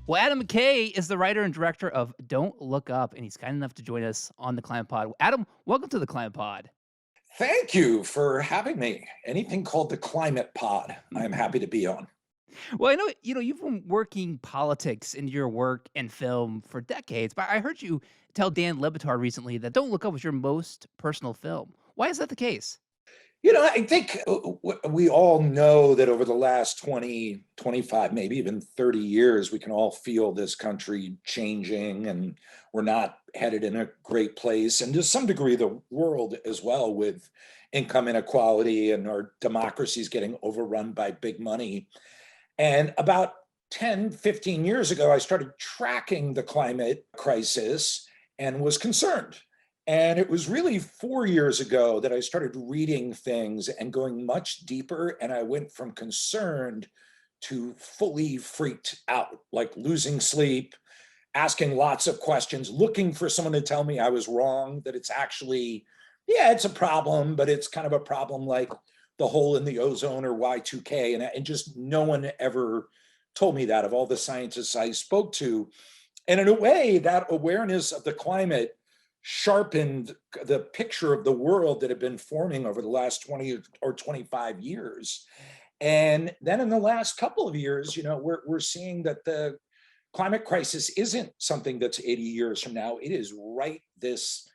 Well, Adam McKay is the writer and director of Don't Look Up, and he's kind enough to join us on the Climate Pod. Adam, welcome to the Climate Pod. Thank you for having me. Anything called the Climate Pod, I'm happy to be on. Well, I know you've been working politics in your work and film for decades, but I heard you tell Dan Le Batard recently that Don't Look Up was your most personal film. Why is that the case? I think we all know that over the last 20, 25, maybe even 30 years, we can all feel this country changing and we're not headed in a great place. And to some degree, the world as well, with income inequality and our democracies getting overrun by big money. And about 10, 15 years ago, I started tracking the climate crisis and was concerned. And it was really 4 years ago that I started reading things and going much deeper. And I went from concerned to fully freaked out, like losing sleep, asking lots of questions, looking for someone to tell me I was wrong, that it's actually, yeah, it's a problem, but it's kind of a problem like the hole in the ozone or Y2K. And just no one ever told me that of all the scientists I spoke to. And in a way, that awareness of the climate sharpened the picture of the world that had been forming over the last 20 or 25 years. And then in the last couple of years, we're seeing that the climate crisis isn't something that's 80 years from now. It is right this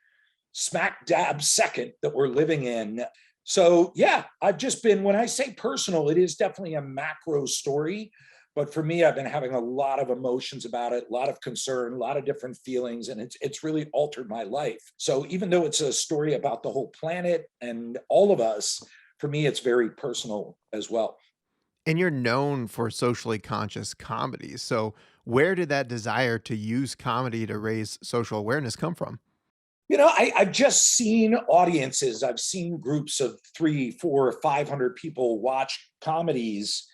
smack dab second that we're living in. So, yeah, I've just been, when I say personal, it is definitely a macro story. But for me, I've been having a lot of emotions about it, a lot of concern, a lot of different feelings, and it's really altered my life. So even though it's a story about the whole planet and all of us, for me, it's very personal as well. And you're known for socially conscious comedies. So, where did that desire to use comedy to raise social awareness come from? I've just seen audiences, I've seen groups of 3, 4, 500 people watch comedies.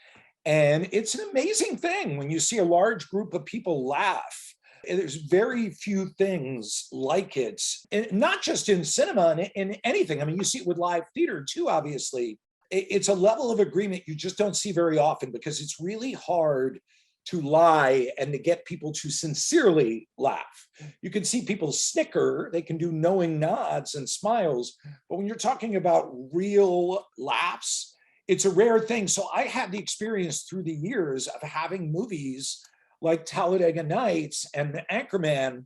And it's an amazing thing when you see a large group of people laugh. There's very few things like it, and not just in cinema, in anything. I mean, you see it with live theater too, obviously. It's a level of agreement you just don't see very often because it's really hard to lie and to get people to sincerely laugh. You can see people snicker, they can do knowing nods and smiles, but when you're talking about real laughs, it's a rare thing. So I had the experience through the years of having movies like Talladega Nights and Anchorman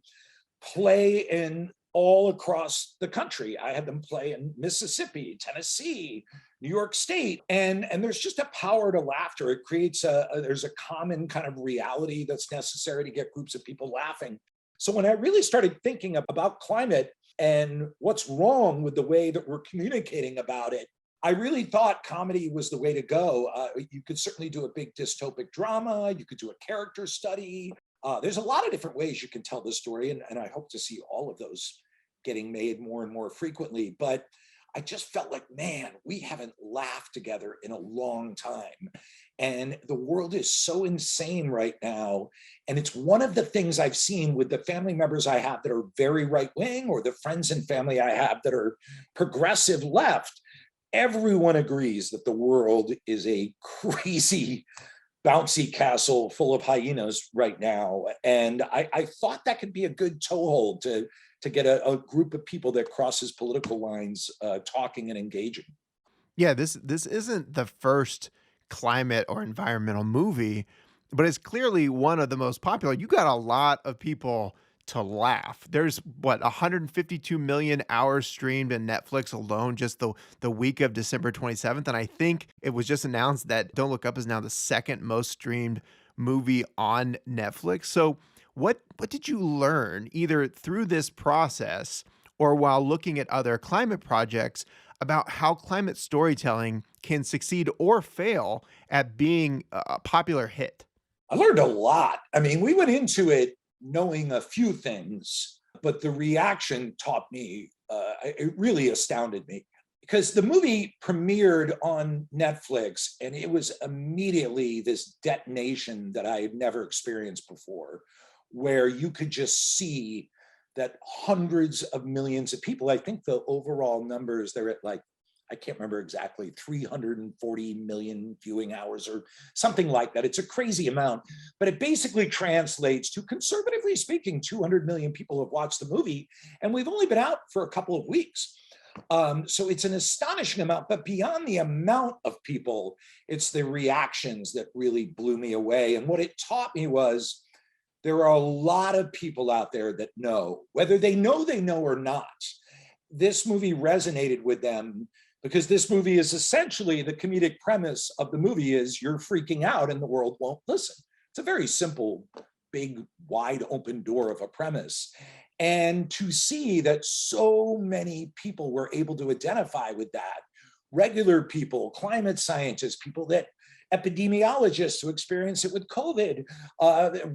play in all across the country. I had them play in Mississippi, Tennessee, New York State, and there's just a power to laughter. It creates there's a common kind of reality that's necessary to get groups of people laughing. So when I really started thinking about climate and what's wrong with the way that we're communicating about it, I really thought comedy was the way to go. You could certainly do a big dystopic drama. You could do a character study. There's a lot of different ways you can tell this story, and I hope to see all of those getting made more and more frequently. But I just felt like, man, we haven't laughed together in a long time. And the world is so insane right now. And it's one of the things I've seen with the family members I have that are very right wing, or the friends and family I have that are progressive left. Everyone agrees that the world is a crazy bouncy castle full of hyenas right now. And I thought that could be a good toehold to get a group of people that crosses political lines talking and engaging. Yeah, this isn't the first climate or environmental movie, but it's clearly one of the most popular. You got a lot of people to laugh. There's what 152 million hours streamed in Netflix alone just the week of December 27th, and I think it was just announced that Don't Look Up is now the second most streamed movie on Netflix. So, what did you learn either through this process or while looking at other climate projects about how climate storytelling can succeed or fail at being a popular hit? I learned a lot. I mean, we went into it knowing a few things, but the reaction taught me, it really astounded me because the movie premiered on Netflix and it was immediately this detonation that I had never experienced before, where you could just see that hundreds of millions of people, I think the overall numbers, they're at like I can't remember exactly, 340 million viewing hours or something like that. It's a crazy amount, but it basically translates to, conservatively speaking, 200 million people have watched the movie, and we've only been out for a couple of weeks. So it's an astonishing amount, but beyond the amount of people, it's the reactions that really blew me away. And what it taught me was there are a lot of people out there that know, whether they know or not, this movie resonated with them, because this movie is essentially, the comedic premise of the movie is you're freaking out and the world won't listen. It's a very simple, big, wide open door of a premise. And to see that so many people were able to identify with that, regular people, climate scientists, people that, epidemiologists who experience it with COVID,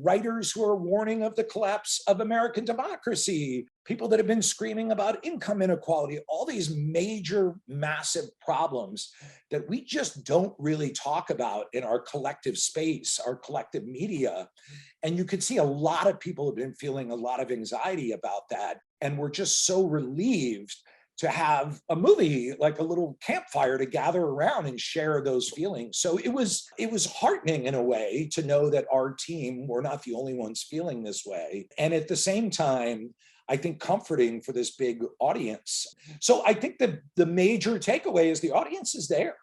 writers who are warning of the collapse of American democracy, people that have been screaming about income inequality, all these major, massive problems that we just don't really talk about in our collective space, our collective media. And you could see a lot of people have been feeling a lot of anxiety about that. And we're just so relieved to have a movie like a little campfire to gather around and share those feelings. So it was heartening in a way to know that our team, we're not the only ones feeling this way. And at the same time, I think comforting for this big audience. So I think that the major takeaway is the audience is there.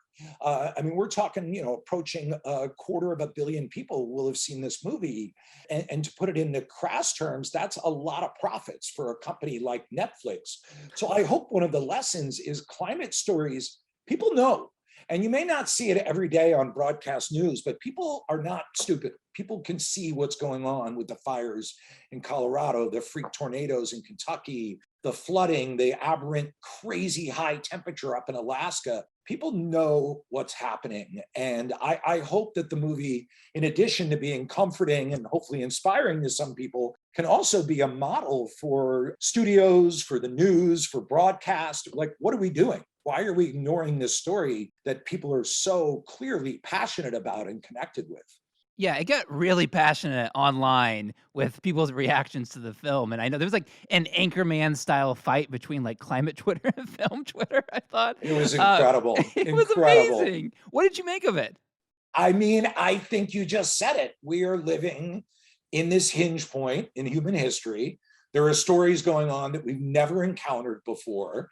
I mean, we're talking, approaching 250 million people will have seen this movie. And to put it into crass terms, that's a lot of profits for a company like Netflix. So I hope one of the lessons is climate stories, people know. And you may not see it every day on broadcast news, but people are not stupid. People can see what's going on with the fires in Colorado, the freak tornadoes in Kentucky, the flooding, the aberrant, crazy high temperature up in Alaska. People know what's happening. And I hope that the movie, in addition to being comforting and hopefully inspiring to some people, can also be a model for studios, for the news, for broadcast. Like, what are we doing? Why are we ignoring this story that people are so clearly passionate about and connected with? Yeah, it got really passionate online with people's reactions to the film, and I know there was, like, an Anchorman style fight between, like, climate Twitter and film Twitter, I thought. It was Uh, incredible, it was incredible. amazing. What did you make of it? I mean, I think you just said it. We are living in this hinge point in human history. There are stories going on that we've never encountered before.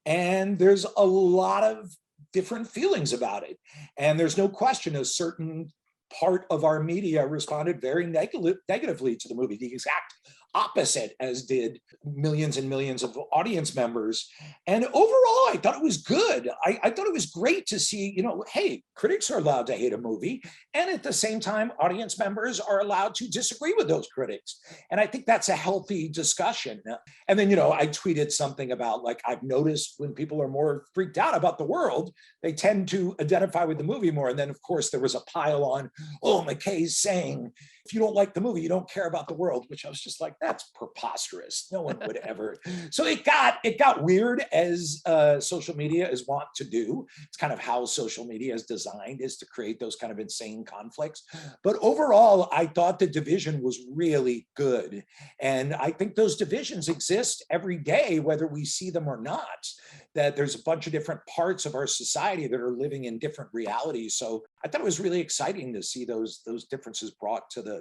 And there's a lot of different feelings about it. And there's no question a certain part of our media responded very negatively to the movie, the exact opposite as did millions and millions of audience members. And overall, I thought it was good. I thought it was great to see, hey, critics are allowed to hate a movie. And at the same time, audience members are allowed to disagree with those critics. And I think that's a healthy discussion. And then, I tweeted something about, like, I've noticed when people are more freaked out about the world, they tend to identify with the movie more. And then, of course, there was a pile on, oh, McKay's saying, if you don't like the movie, you don't care about the world, which I was just like, that's preposterous. No one would ever. So it got weird, as social media is wont to do. It's kind of how social media is designed, is to create those kind of insane conflicts. But overall, I thought the division was really good. And I think those divisions exist every day, whether we see them or not, that there's a bunch of different parts of our society that are living in different realities. So I thought it was really exciting to see those differences brought to the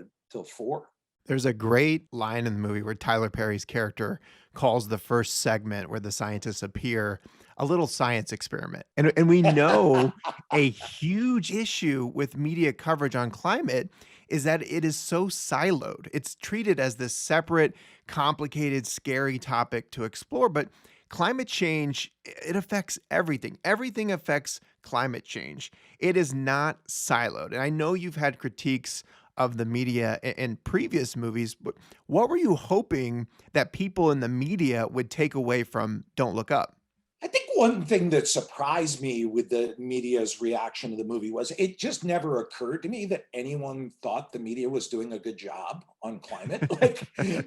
fore. There's a great line in the movie where Tyler Perry's character calls the first segment where the scientists appear a little science experiment. And we know a huge issue with media coverage on climate is that it is so siloed. It's treated as this separate, complicated, scary topic to explore, but climate change, it affects everything. Everything affects climate change. It is not siloed. And I know you've had critiques of the media in previous movies, but what were you hoping that people in the media would take away from Don't Look Up? I think one thing that surprised me with the media's reaction to the movie was it just never occurred to me that anyone thought the media was doing a good job on climate.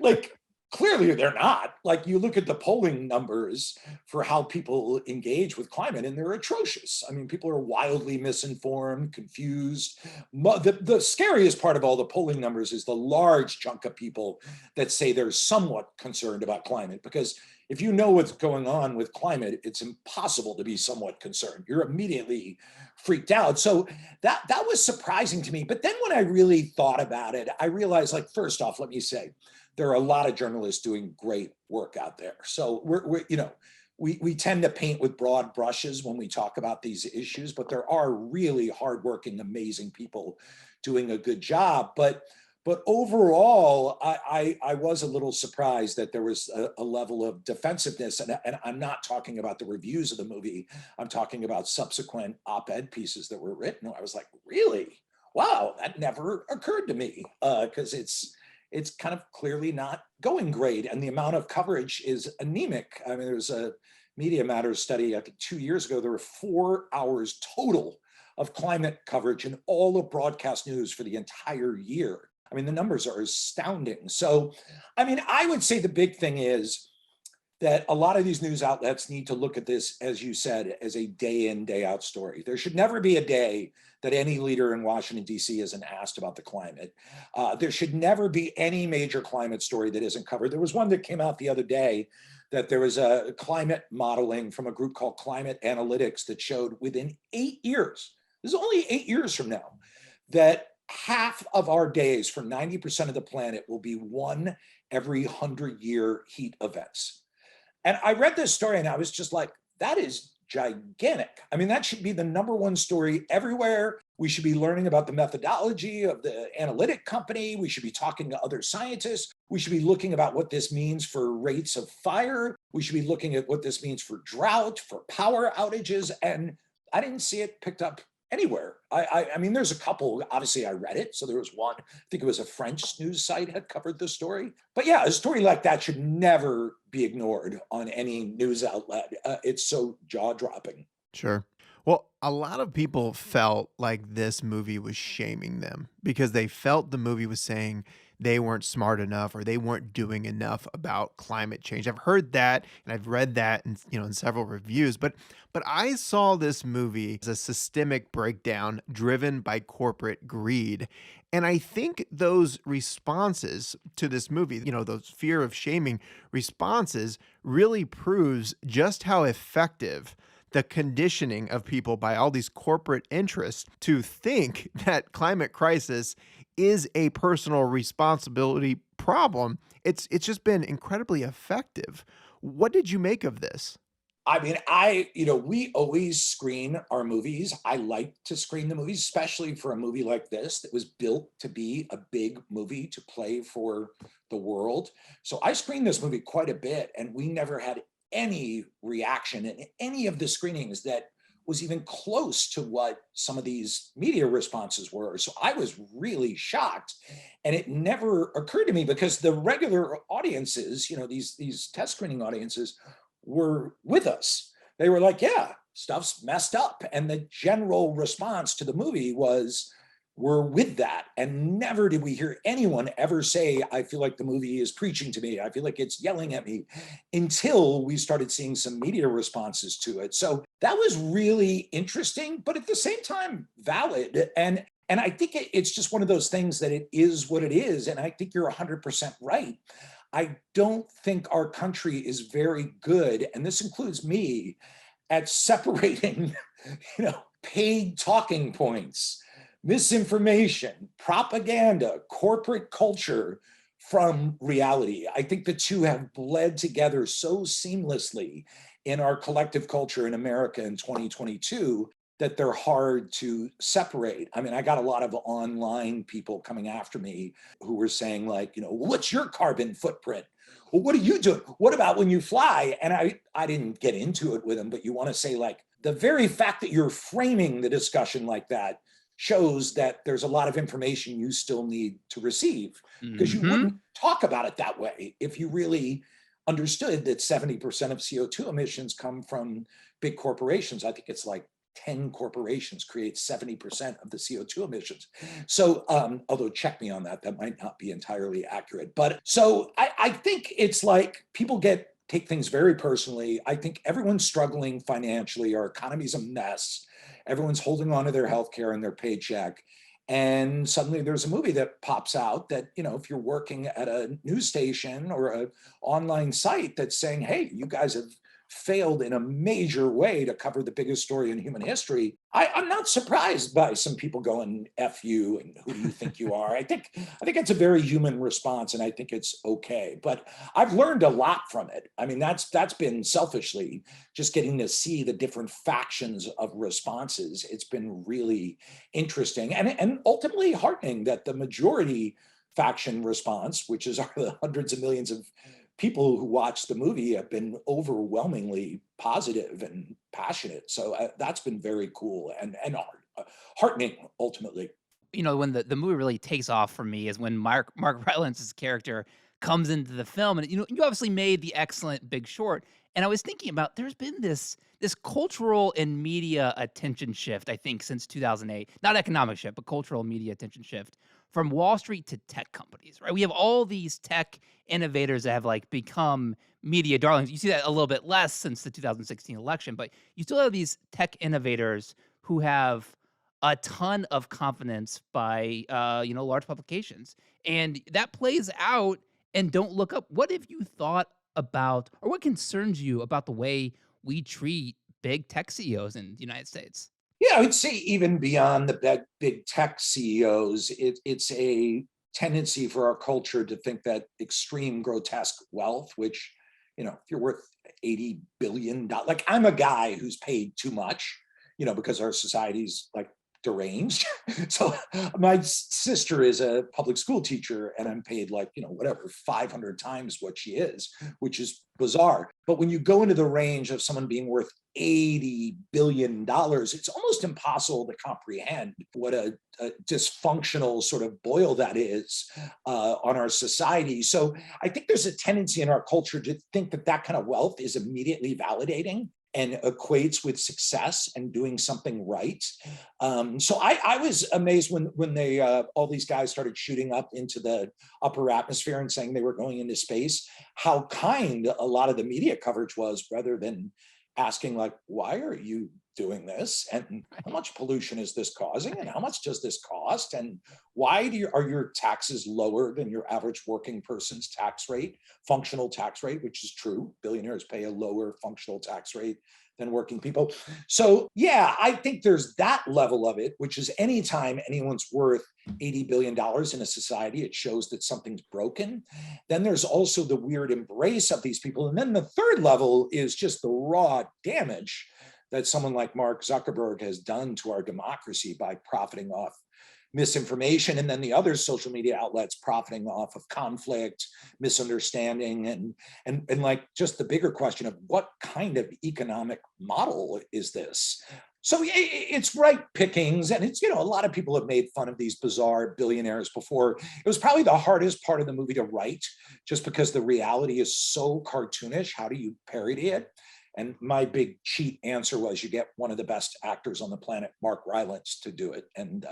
Like clearly they're not. Like, you look at the polling numbers for how people engage with climate and they're atrocious. I mean, people are wildly misinformed, confused. The scariest part of all the polling numbers is the large chunk of people that say they're somewhat concerned about climate, because if you know what's going on with climate, it's impossible to be somewhat concerned. You're immediately freaked out. So that was surprising to me. But then when I really thought about it, I realized, like, first off, let me say, there are a lot of journalists doing great work out there. So we tend to paint with broad brushes when we talk about these issues, but there are really hardworking, amazing people doing a good job. But overall, I was a little surprised that there was a level of defensiveness. And I'm not talking about the reviews of the movie. I'm talking about subsequent op-ed pieces that were written. I was like, really? Wow, that never occurred to me, because it's kind of clearly not going great. And the amount of coverage is anemic. I mean, there's a Media Matters study, I think 2 years ago, there were 4 hours total of climate coverage in all of broadcast news for the entire year. I mean, the numbers are astounding. So, I mean, I would say the big thing is that a lot of these news outlets need to look at this, as you said, as a day in, day out story. There should never be a day that any leader in Washington, D.C. isn't asked about the climate. There should never be any major climate story that isn't covered. There was one that came out the other day that there was a climate modeling from a group called Climate Analytics that showed within 8 years, this is only 8 years from now, that half of our days for 90% of the planet will be one every 100-year heat events. And I read this story and I was just like, that is gigantic. I mean, that should be the number one story everywhere. We should be learning about the methodology of the analytic company. We should be talking to other scientists. We should be looking about what this means for rates of fire. We should be looking at what this means for drought, for power outages. And I didn't see it picked up anywhere. I mean, there's a couple, obviously I read it. So there was one, I think it was a French news site had covered the story. But yeah, a story like that should never be ignored on any news outlet. It's so jaw-dropping. Sure. Well, a lot of people felt like this movie was shaming them because they felt the movie was saying they weren't smart enough or they weren't doing enough about climate change. I've heard that and I've read that in several reviews, but I saw this movie as a systemic breakdown driven by corporate greed. And I think those responses to this movie, those fear of shaming responses really proves just how effective the conditioning of people by all these corporate interests to think that climate crisis is a personal responsibility problem. It's just been incredibly effective. What did you make of this? I mean, we always screen our movies. I like to screen the movies, especially for a movie like this that was built to be a big movie to play for the world. So I screened this movie quite a bit, and we never had any reaction in any of the screenings that was even close to what some of these media responses were. So I was really shocked. And it never occurred to me because the regular audiences, these test screening audiences were with us. They were like, yeah, stuff's messed up. And the general response to the movie was, we're with that. And never did we hear anyone ever say, I feel like the movie is preaching to me. I feel like it's yelling at me, until we started seeing some media responses to it. So that was really interesting, but at the same time, valid. And I think it's just one of those things that it is what it is. And I think you're 100% right. I don't think our country is very good, and this includes me, at separating, paid talking points, misinformation, propaganda, corporate culture from reality. I think the two have bled together so seamlessly in our collective culture in America in 2022 that they're hard to separate. I mean, I got a lot of online people coming after me who were saying like, what's your carbon footprint? Well, what are you doing? What about when you fly? And I didn't get into it with them, but you want to say like, the very fact that you're framing the discussion like that shows that there's a lot of information you still need to receive, because you Hmm. wouldn't talk about it that way if you really understood that 70% of CO2 emissions come from big corporations. I think it's like 10 corporations create 70% of the CO2 emissions. So, although check me on that, that might not be entirely accurate. But so I think it's like people take things very personally. I think everyone's struggling financially. Our economy's a mess. Everyone's holding on to their healthcare and their paycheck. And suddenly there's a movie that pops out that, if you're working at a news station or a online site that's saying, hey, you guys have failed in a major way to cover the biggest story in human history. I'm not surprised by some people going F you and who do you think you are. I think it's a very human response, and I think it's okay. But I've learned a lot from it. I mean, that's been selfishly just getting to see the different factions of responses. It's been really interesting and ultimately heartening that the majority faction response, which is the hundreds of millions of people who watch the movie, have been overwhelmingly positive and passionate. So that's been very cool and heartening ultimately. When the movie really takes off for me is when Mark Rylance's character comes into the film, and you obviously made the excellent Big Short, and I was thinking about there's been this cultural and media attention shift, I think, since 2008. Not economic shift, but cultural media attention shift from Wall Street to tech companies, right? We have all these tech innovators that have like become media darlings. You see that a little bit less since the 2016 election, but you still have these tech innovators who have a ton of confidence by large publications, and that plays out and Don't Look Up. What have you thought about, or what concerns you about the way we treat big tech CEOs in the United States? Yeah, I would say even beyond the big tech CEOs, it's a tendency for our culture to think that extreme grotesque wealth, which, if you're worth $80 billion, like I'm a guy who's paid too much, because our society's like deranged. So my sister is a public school teacher and I'm paid like, whatever, 500 times what she is, which is bizarre. But when you go into the range of someone being worth $80 billion, it's almost impossible to comprehend what a dysfunctional sort of boil that is on our society. So I think there's a tendency in our culture to think that that kind of wealth is immediately validating and equates with success and doing something right. So I was amazed when they all these guys started shooting up into the upper atmosphere and saying they were going into space, how kind a lot of the media coverage was, rather than asking like, why are you doing this, and how much pollution is this causing, and how much does this cost, and why are your taxes lower than your average working person's tax rate, functional tax rate, which is true. Billionaires pay a lower functional tax rate than working people. So yeah, I think there's that level of it, which is anytime anyone's worth $80 billion in a society, it shows that something's broken. Then there's also the weird embrace of these people. And then the third level is just the raw damage that someone like Mark Zuckerberg has done to our democracy by profiting off misinformation, and then the other social media outlets profiting off of conflict, misunderstanding, and like just the bigger question of what kind of economic model is this. So it's right pickings, and it's, a lot of people have made fun of these bizarre billionaires before. It was probably the hardest part of the movie to write, just because the reality is so cartoonish. How do you parody it? And my big cheat answer was, you get one of the best actors on the planet, Mark Rylance, to do it. And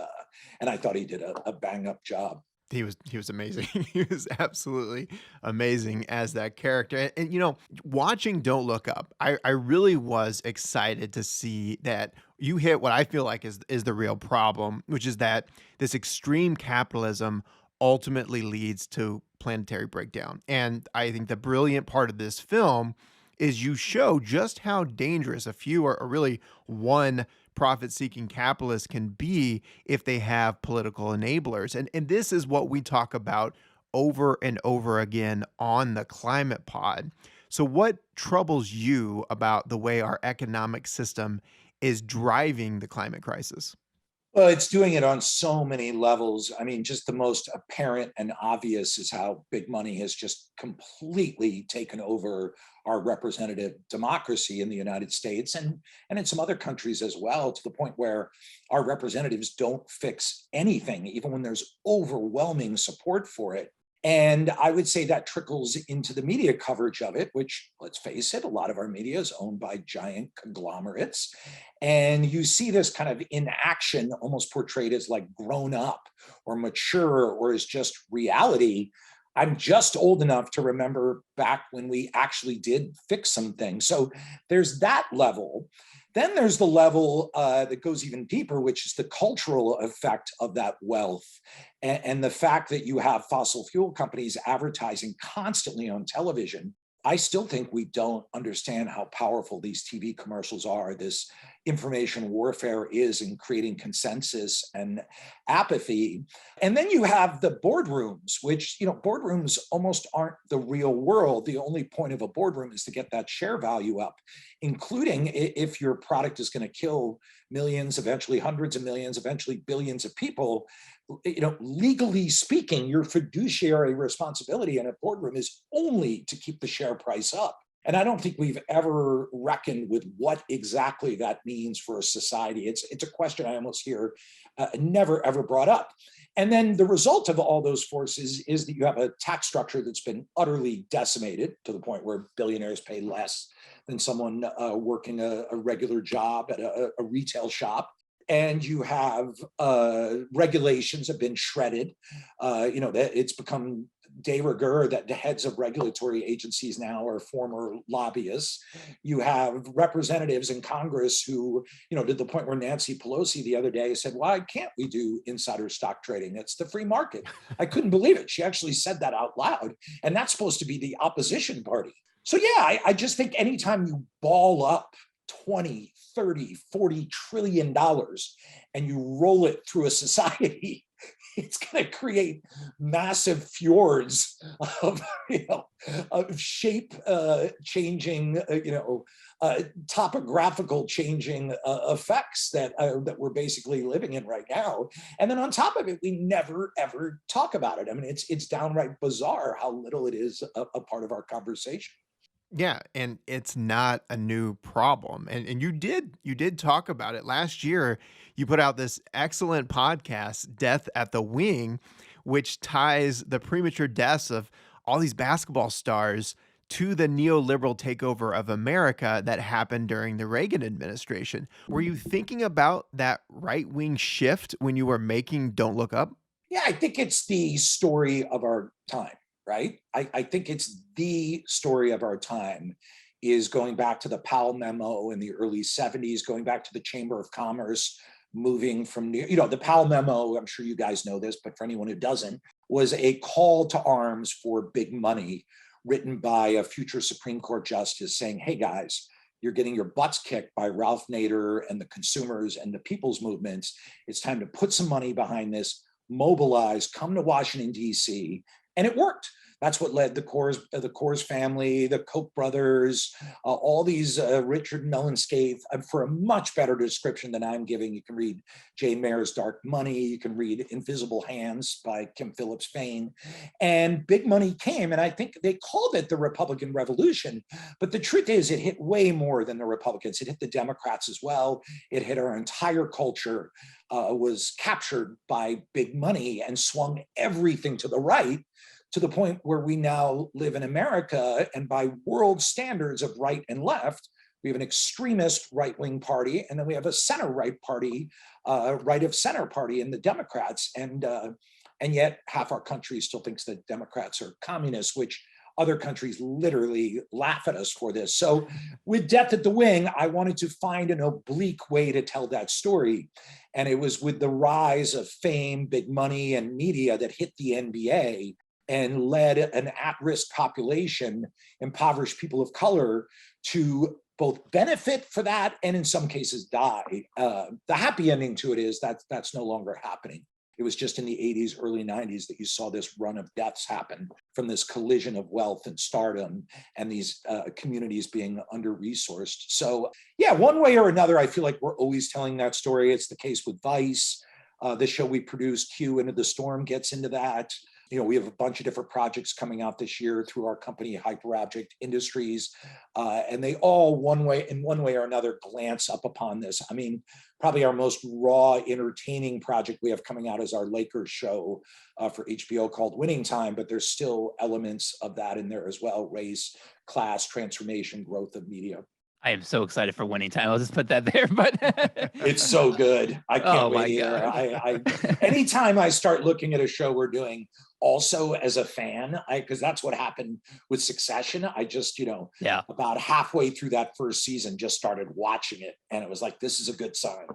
I thought he did a bang up job. He was amazing. He was absolutely amazing as that character. And watching Don't Look Up, I really was excited to see that you hit what I feel like is the real problem, which is that this extreme capitalism ultimately leads to planetary breakdown. And I think the brilliant part of this film is you show just how dangerous a few or really one profit-seeking capitalist can be if they have political enablers. And this is what we talk about over and over again on the Climate Pod. So what troubles you about the way our economic system is driving the climate crisis? Well, it's doing it on so many levels. I mean, just the most apparent and obvious is how big money has just completely taken over our representative democracy in the United States and in some other countries as well, to the point where our representatives don't fix anything, even when there's overwhelming support for it. And I would say that trickles into the media coverage of it, which, let's face it, a lot of our media is owned by giant conglomerates. And you see this kind of in action, almost portrayed as like grown up or mature or as just reality. I'm just old enough to remember back when we actually did fix some things. So there's that level. Then there's the level that goes even deeper, which is the cultural effect of that wealth and the fact that you have fossil fuel companies advertising constantly on television. I still think we don't understand how powerful these TV commercials are. This information warfare is in creating consensus and apathy. And then you have the boardrooms, which, boardrooms almost aren't the real world. The only point of a boardroom is to get that share value up, including if your product is going to kill millions, eventually hundreds of millions, eventually billions of people. Legally speaking, your fiduciary responsibility in a boardroom is only to keep the share price up. And I don't think we've ever reckoned with what exactly that means for a society. It's a question I almost hear never ever brought up. And then the result of all those forces is that you have a tax structure that's been utterly decimated to the point where billionaires pay less than someone working a regular job at a retail shop. And you have regulations have been shredded. That it's become de rigueur that the heads of regulatory agencies now are former lobbyists. You have representatives in Congress who, to the point where Nancy Pelosi the other day said, why can't we do insider stock trading? It's the free market. I couldn't believe it. She actually said that out loud. And that's supposed to be the opposition party. So yeah, I just think anytime you ball up 20, 30, 40 trillion dollars and you roll it through a society, it's going to create massive fjords of, of shape changing, topographical changing effects that we're basically living in right now. And then on top of it, we never ever talk about it. I mean, it's downright bizarre how little it is a part of our conversation. Yeah, and it's not a new problem. And you did talk about it. Last year, you put out this excellent podcast, Death at the Wing, which ties the premature deaths of all these basketball stars to the neoliberal takeover of America that happened during the Reagan administration. Were you thinking about that right-wing shift when you were making Don't Look Up? Yeah, I think it's the story of our time, right? I think it's the story of our time is going back to the Powell memo in the early 70s, going back to the Chamber of Commerce, moving from, the Powell memo, I'm sure you guys know this, but for anyone who doesn't, was a call to arms for big money written by a future Supreme Court justice saying, hey guys, you're getting your butts kicked by Ralph Nader and the consumers and the people's movements. It's time to put some money behind this, mobilize, come to Washington, D.C., and it worked. That's what led the Coors family, the Koch brothers, all these Richard Mellonscape. For a much better description than I'm giving, you can read Jay Mayer's Dark Money. You can read Invisible Hands by Kim Phillips Fain. And big money came, and I think they called it the Republican Revolution. But the truth is, it hit way more than the Republicans. It hit the Democrats as well. It hit our entire culture. Was captured by big money and swung everything to the right, to the point where we now live in America, and by world standards of right and left, we have an extremist right-wing party, and then we have a center-right party, right of center party in the Democrats, and yet half our country still thinks that Democrats are communists, which other countries literally laugh at us for this. So with Death at the Wing, I wanted to find an oblique way to tell that story. And it was with the rise of fame, big money, and media that hit the NBA and led an at-risk population, impoverished people of color, to both benefit for that and in some cases die. The happy ending to it is that's no longer happening. It was just in the 80s, early 90s that you saw this run of deaths happen from this collision of wealth and stardom and these communities being under-resourced. So yeah, one way or another, I feel like we're always telling that story. It's the case with Vice. The show we produced, Q Into the Storm, gets into that. We have a bunch of different projects coming out this year through our company, Hyperobject Industries, and they all, one way or another, glance up upon this. I mean, probably our most raw, entertaining project we have coming out is our Lakers show for HBO called Winning Time, but there's still elements of that in there as well: race, class, transformation, growth of media. I am so excited for Winning Time. I'll just put that there. But It's so good. I can't oh wait my either. god. I anytime I start looking at a show we're doing, also as a fan, because that's what happened with Succession. I just, Yeah. about halfway through that first season, just started watching it, and it was like, this is a good sign.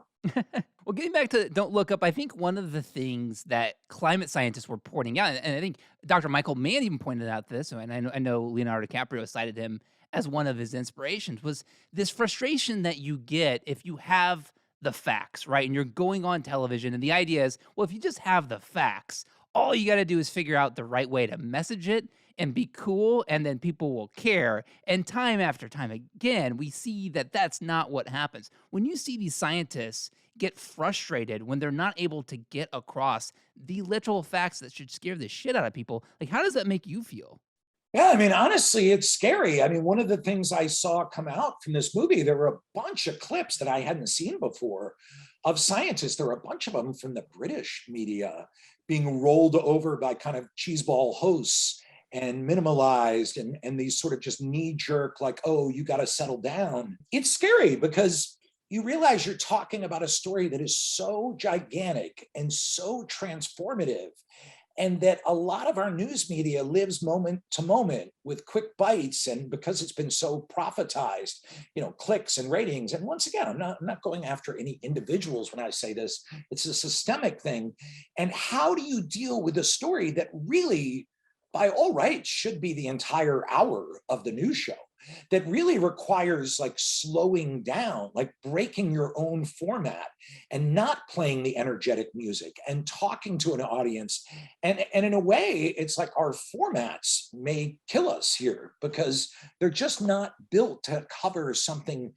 Well, getting back to Don't Look Up, I think one of the things that climate scientists were pointing out, and I think Dr. Michael Mann even pointed out this, and I know Leonardo DiCaprio cited him as one of his inspirations, was this frustration that you get if you have the facts, right? And you're going on television, and the idea is, well, if you just have the facts, all you got to do is figure out the right way to message it and be cool, and then people will care. And time after time again, we see that that's not what happens. When you see these scientists get frustrated when they're not able to get across the literal facts that should scare the shit out of people, like how does that make you feel? Yeah, I mean, honestly, it's scary. I mean, one of the things I saw come out from this movie, there were a bunch of clips that I hadn't seen before of scientists. There were a bunch of them from the British media being rolled over by kind of cheeseball hosts and minimalized and these sort of just knee jerk, like, oh, you got to settle down. It's scary because you realize you're talking about a story that is so gigantic and so transformative, and that a lot of our news media lives moment to moment with quick bites, and because it's been so profitized, clicks and ratings. And once again, I'm not going after any individuals when I say this. It's a systemic thing. And how do you deal with a story that really, by all rights, should be the entire hour of the news show, that really requires like slowing down, like breaking your own format and not playing the energetic music and talking to an audience? And in a way, it's like our formats may kill us here because they're just not built to cover something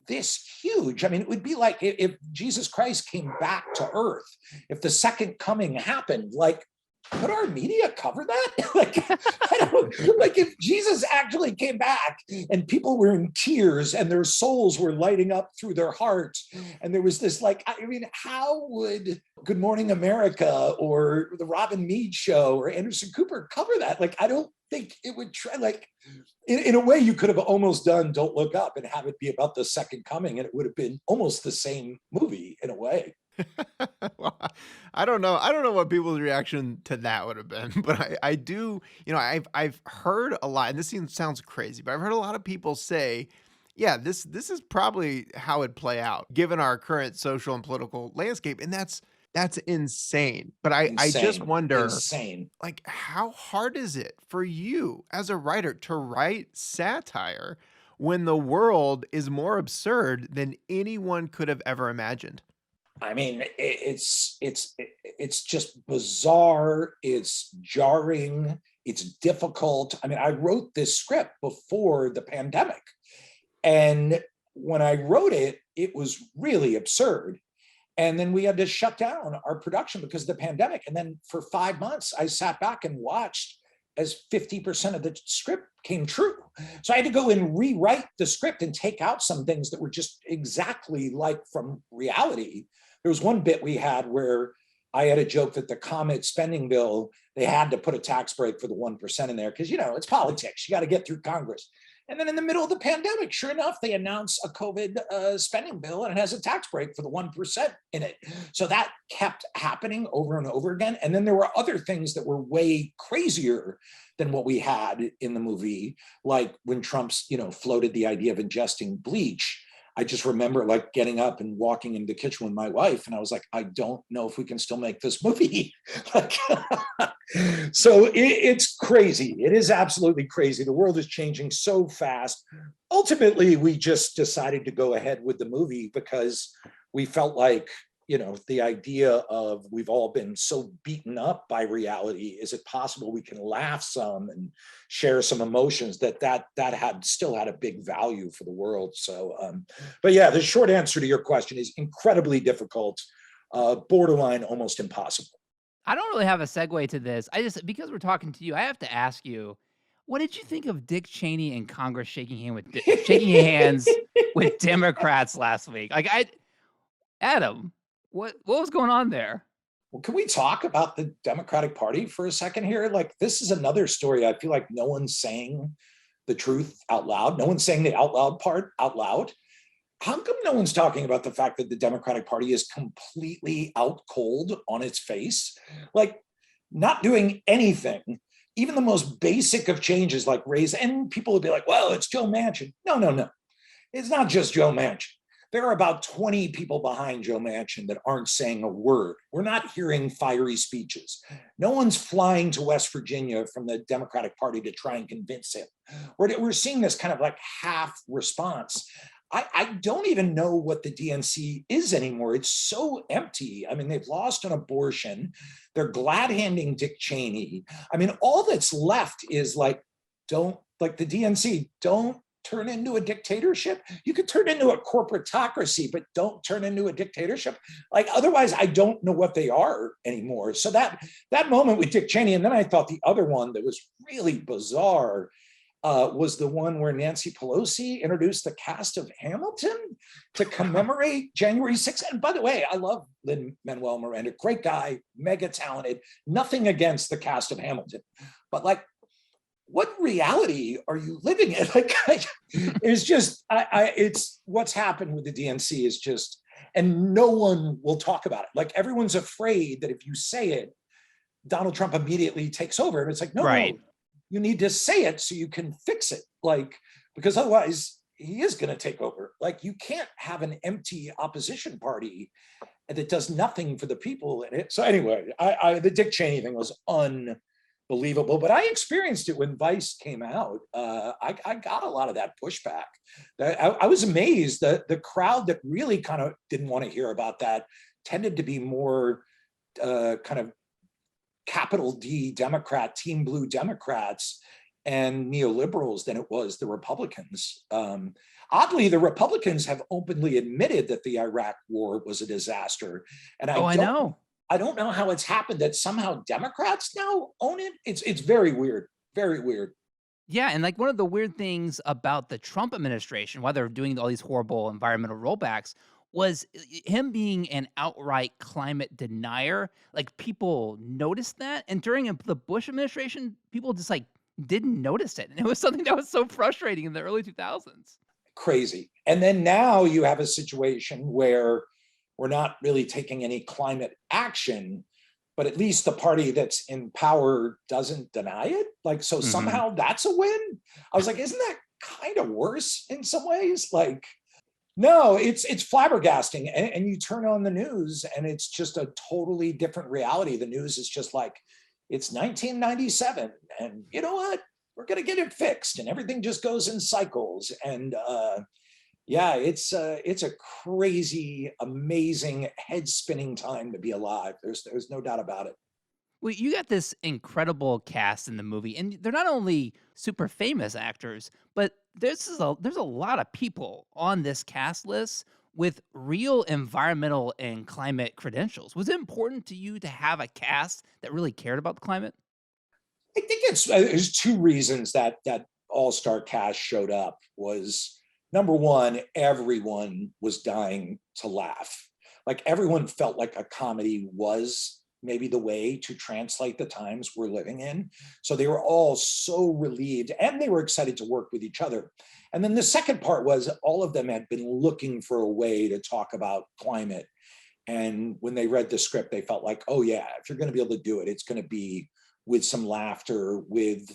this huge. I mean, it would be like if Jesus Christ came back to earth, if the second coming happened, like, could our media cover that? Like, I don't, like if Jesus actually came back and people were in tears and their souls were lighting up through their hearts, and there was this, like, I mean, how would Good Morning America or the Robin Mead Show or Anderson Cooper cover that? Like, I don't think it would try. Like, in a way, you could have almost done Don't Look Up and have it be about the second coming, and it would have been almost the same movie in a way. Well, I don't know. I don't know what people's reaction to that would have been, but I do, I've heard a lot, and this sounds crazy, but I've heard a lot of people say, yeah, this is probably how it'd play out given our current social and political landscape. And that's insane. But I just Insane, wonder, insane. like, how hard is it for you as a writer to write satire when the world is more absurd than anyone could have ever imagined? I mean, it's just bizarre. It's jarring. It's difficult. I mean, I wrote this script before the pandemic, and when I wrote it, it was really absurd. And then we had to shut down our production because of the pandemic. And then for 5 months, I sat back and watched as 50% of the script came true. So I had to go and rewrite the script and take out some things that were just exactly like from reality. There was one bit we had where I had a joke that the comet spending bill, they had to put a tax break for the 1% in there because, it's politics. You got to get through Congress. And then in the middle of the pandemic, sure enough, they announce a COVID spending bill, and it has a tax break for the 1% in it. So that kept happening over and over again. And then there were other things that were way crazier than what we had in the movie, like when Trump's, floated the idea of ingesting bleach. I just remember like getting up and walking into the kitchen with my wife, and I was like, I don't know if we can still make this movie. Like, so it's crazy. It is absolutely crazy. The world is changing so fast. Ultimately, we just decided to go ahead with the movie because we felt like, the idea of we've all been so beaten up by reality. Is it possible we can laugh some and share some emotions that had still had a big value for the world? So, but yeah, the short answer to your question is incredibly difficult, borderline almost impossible. I don't really have a segue to this. I just because we're talking to you, I have to ask you, what did you think of Dick Cheney in Congress shaking hands with Democrats last week? Like Adam, what was going on there? Well, can we talk about the Democratic Party for a second here? Like, this is another story I feel like no one's saying the truth out loud. No one's saying the out loud part out loud. How come no one's talking about the fact that the Democratic Party is completely out cold on its face? Like, not doing anything, even the most basic of changes like raise, and people would be like, well, it's Joe Manchin. No, no, no. It's not just Joe Manchin. There are about 20 people behind Joe Manchin that aren't saying a word. We're not hearing fiery speeches. No one's flying to West Virginia from the Democratic Party to try and convince him. We're seeing this kind of like half response. I don't even know what the DNC is anymore. It's so empty. I mean, they've lost on abortion. They're glad handing Dick Cheney. I mean, all that's left is like, don't, like the DNC, don't turn into a dictatorship. You could turn into a corporatocracy, but don't turn into a dictatorship. Like, otherwise, I don't know what they are anymore. So that moment with Dick Cheney, and then I thought the other one that was really bizarre was the one where Nancy Pelosi introduced the cast of Hamilton to commemorate January 6th. And by the way, I love Lin-Manuel Miranda, great guy, mega talented, nothing against the cast of Hamilton. But like, what reality are you living in? Like, it's just, it's what's happened with the DNC is just, and no one will talk about it. Like, everyone's afraid that if you say it, Donald Trump immediately takes over. And it's like, no, Right. no, you need to say it so you can fix it. Like, because otherwise he is going to take over. Like, you can't have an empty opposition party that does nothing for the people in it. So anyway, the Dick Cheney thing was unbelievable, but I experienced it when Vice came out. I got a lot of that pushback. I was amazed that the crowd that really kind of didn't want to hear about that tended to be more kind of capital D Democrat, Team Blue Democrats and neoliberals than it was the Republicans. Oddly, the Republicans have openly admitted that the Iraq war was a disaster. And I know. I don't know how it's happened that somehow Democrats now own it. It's very weird, very weird. Yeah, and like one of the weird things about the Trump administration, while they're doing all these horrible environmental rollbacks, was him being an outright climate denier. Like, people noticed that, and during the Bush administration, people just like didn't notice it, and it was something that was so frustrating in the early 2000s. Crazy. And then now you have a situation where we're not really taking any climate action, but at least the party that's in power doesn't deny it. Like, so somehow that's a win. I was like, isn't that kind of worse in some ways? Like, no, it's flabbergasting. And you turn on the news and it's just a totally different reality. The news is just like, it's 1997 and you know what? We're going to get it fixed and everything just goes in cycles. And yeah, it's a crazy, amazing, head spinning time to be alive. There's no doubt about it. Well, you got this incredible cast in the movie, and they're not only super famous actors, but there's a lot of people on this cast list with real environmental and climate credentials. Was it important to you to have a cast that really cared about the climate? I think there's two reasons that all-star cast showed up. Was number one, everyone was dying to laugh. Like, everyone felt like a comedy was maybe the way to translate the times we're living in. So they were all so relieved and they were excited to work with each other. And then the second part was all of them had been looking for a way to talk about climate. And when they read the script, they felt like, oh yeah, if you're going to be able to do it, it's going to be with some laughter, with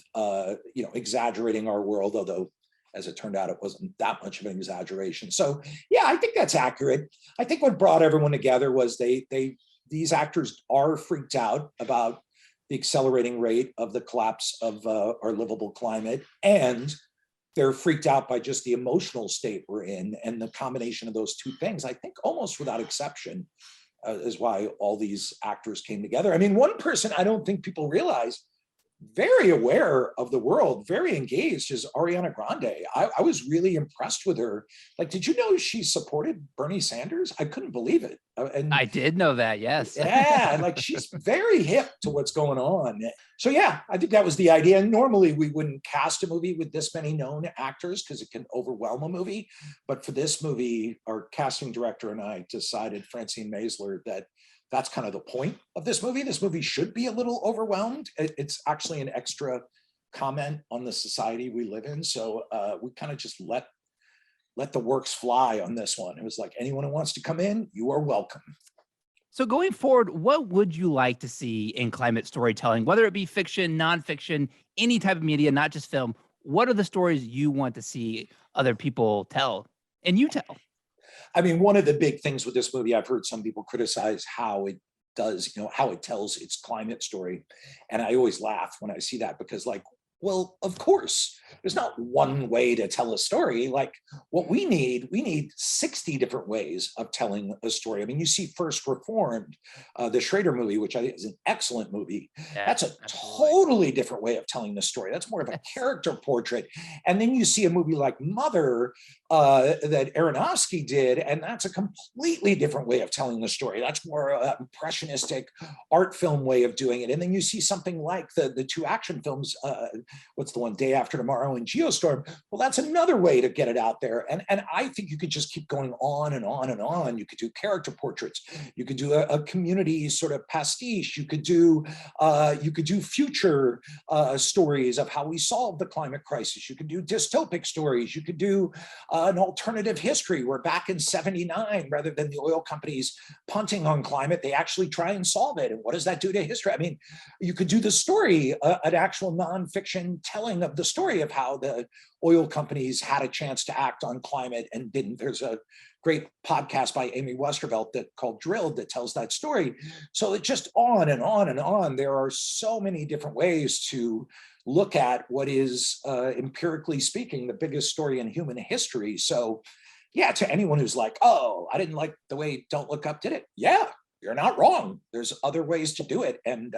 exaggerating our world, although as it turned out, it wasn't that much of an exaggeration. So yeah, I think that's accurate. I think what brought everyone together was these actors are freaked out about the accelerating rate of the collapse of our livable climate, and they're freaked out by just the emotional state we're in, and the combination of those two things, I think almost without exception, is why all these actors came together. I mean, one person I don't think people realize, very aware of the world, very engaged, is Ariana Grande. I was really impressed with her. Like, did you know she supported Bernie Sanders? I couldn't believe it. And I did know that, yes. yeah, like, she's very hip to what's going on. So yeah, I think that was the idea. And normally we wouldn't cast a movie with this many known actors because it can overwhelm a movie. But for this movie, our casting director and I decided, Francine Maisler, that that's kind of the point of this movie. This movie should be a little overwhelmed. It's actually an extra comment on the society we live in. So we kind of just let the works fly on this one. It was like, anyone who wants to come in, you are welcome. So going forward, what would you like to see in climate storytelling, whether it be fiction, nonfiction, any type of media, not just film? What are the stories you want to see other people tell and you tell? I mean, one of the big things with this movie, I've heard some people criticize how it does, how it tells its climate story. And I always laugh when I see that because, like, well, of course, there's not one way to tell a story. Like, what we need 60 different ways of telling a story. I mean, you see First Reformed, the Schrader movie, which I think is an excellent movie. Yeah, That's a absolutely. totally different way of telling the story. That's more of a character portrait. And then you see a movie like Mother, that Aronofsky did, and that's a completely different way of telling the story. That's more impressionistic art film way of doing it. And then you see something like the two action films, what's the one, Day After Tomorrow and Geostorm. Well, that's another way to get it out there. And I think you could just keep going on and on and on. You could do character portraits. You could do a community sort of pastiche. You could do future stories of how we solve the climate crisis. You could do dystopic stories. You could do an alternative history where back in 79, rather than the oil companies punting on climate, they actually try and solve it. And what does that do to history? I mean, you could do the story, an actual nonfiction telling of the story of how the oil companies had a chance to act on climate and didn't. There's a great podcast by Amy Westervelt called Drilled that tells that story. So it's just on and on and on. There are so many different ways to look at what is, empirically speaking, the biggest story in human history. So yeah, to anyone who's like, oh, I didn't like the way Don't Look Up did it. Yeah, you're not wrong. There's other ways to do it. And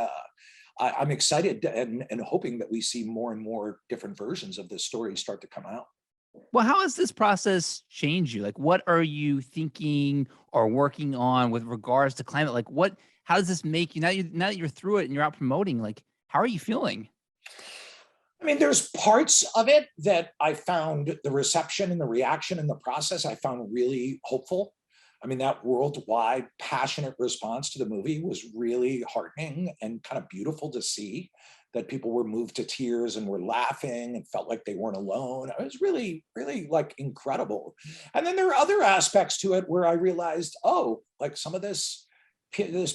I'm excited and hoping that we see more and more different versions of this story start to come out. Well, how has this process changed you? Like, what are you thinking or working on with regards to climate? Like, how does this make you now that you're through it and you're out promoting? Like, how are you feeling? I mean, there's parts of it that I found the reception and the reaction and the process I found really hopeful. I mean, that worldwide passionate response to the movie was really heartening and kind of beautiful to see, that people were moved to tears and were laughing and felt like they weren't alone. It was really, really like incredible. And then there are other aspects to it where I realized, oh, like some of this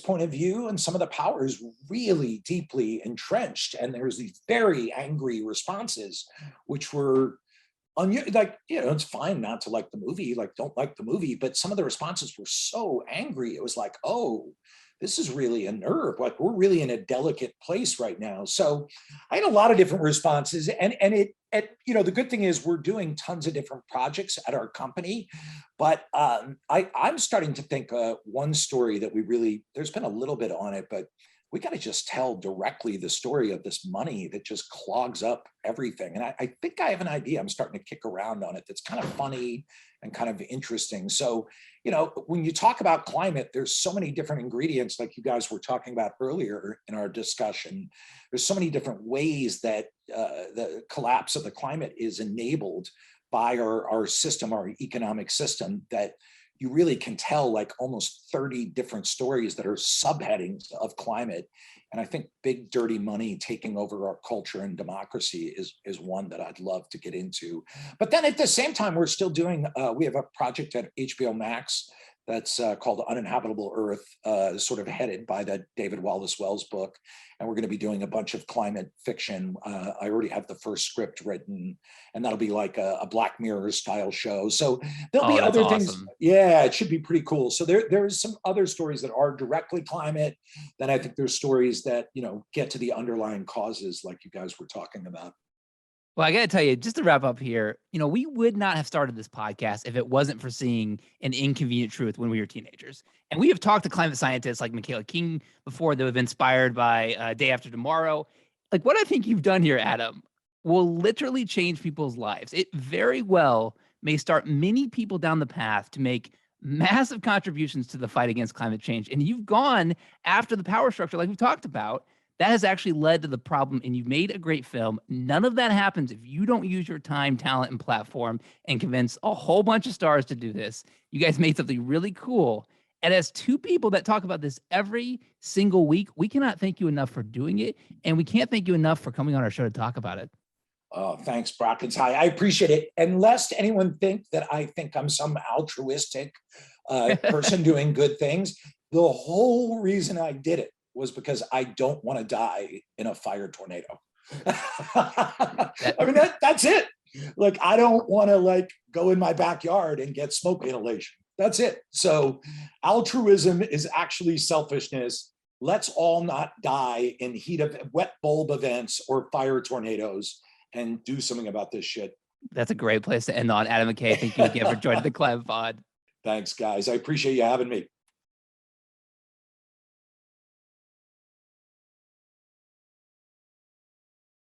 point of view and some of the power is really deeply entrenched. And there's these very angry responses, which were like, it's fine not to like the movie, like don't like the movie, but some of the responses were so angry. It was like, oh, this is really a nerve. Like we're really in a delicate place right now. So I had a lot of different responses, and the good thing is we're doing tons of different projects at our company, but I'm starting to think one story that there's been a little bit on it, but we got to just tell directly the story of this money that just clogs up everything. And I think I have an idea I'm starting to kick around on it that's kind of funny and kind of interesting. So, when you talk about climate, there's so many different ingredients, like you guys were talking about earlier in our discussion. There's so many different ways that the collapse of the climate is enabled by our system, our economic system, that you really can tell like almost 30 different stories that are subheadings of climate. And I think big dirty money taking over our culture and democracy is one that I'd love to get into. But then at the same time, we're still doing, we have a project at HBO Max that's called Uninhabitable Earth, sort of headed by the David Wallace Wells book. And we're going to be doing a bunch of climate fiction. I already have the first script written, and that'll be like a Black Mirror style show. So there'll Oh, be that's other things. awesome. Yeah, it should be pretty cool. So there is some other stories that are directly climate. Then I think there's stories that, get to the underlying causes like you guys were talking about. Well, I got to tell you, just to wrap up here, we would not have started this podcast if it wasn't for seeing an inconvenient truth when we were teenagers. And we have talked to climate scientists like Michaela King before that have been inspired by Day After Tomorrow. Like what I think you've done here, Adam, will literally change people's lives. It very well may start many people down the path to make massive contributions to the fight against climate change. And you've gone after the power structure, like we've talked about. That has actually led to the problem, and you've made a great film. None of that happens if you don't use your time, talent, and platform and convince a whole bunch of stars to do this. You guys made something really cool, And as two people that talk about this every single week, we cannot thank you enough for doing it. And we can't thank you enough for coming on our show to talk about it. Oh, thanks, Brock. It's high. I appreciate it. And lest anyone think that I think I'm some altruistic person doing good things, the whole reason I did it was because I don't want to die in a fire tornado. I mean, that's it. Like, I don't want to like go in my backyard and get smoke inhalation. That's it. So altruism is actually selfishness. Let's all not die in heat of wet bulb events or fire tornadoes and do something about this shit. That's a great place to end on. Adam McKay, thank you again for joining the Climate Pod. Thanks, guys. I appreciate you having me.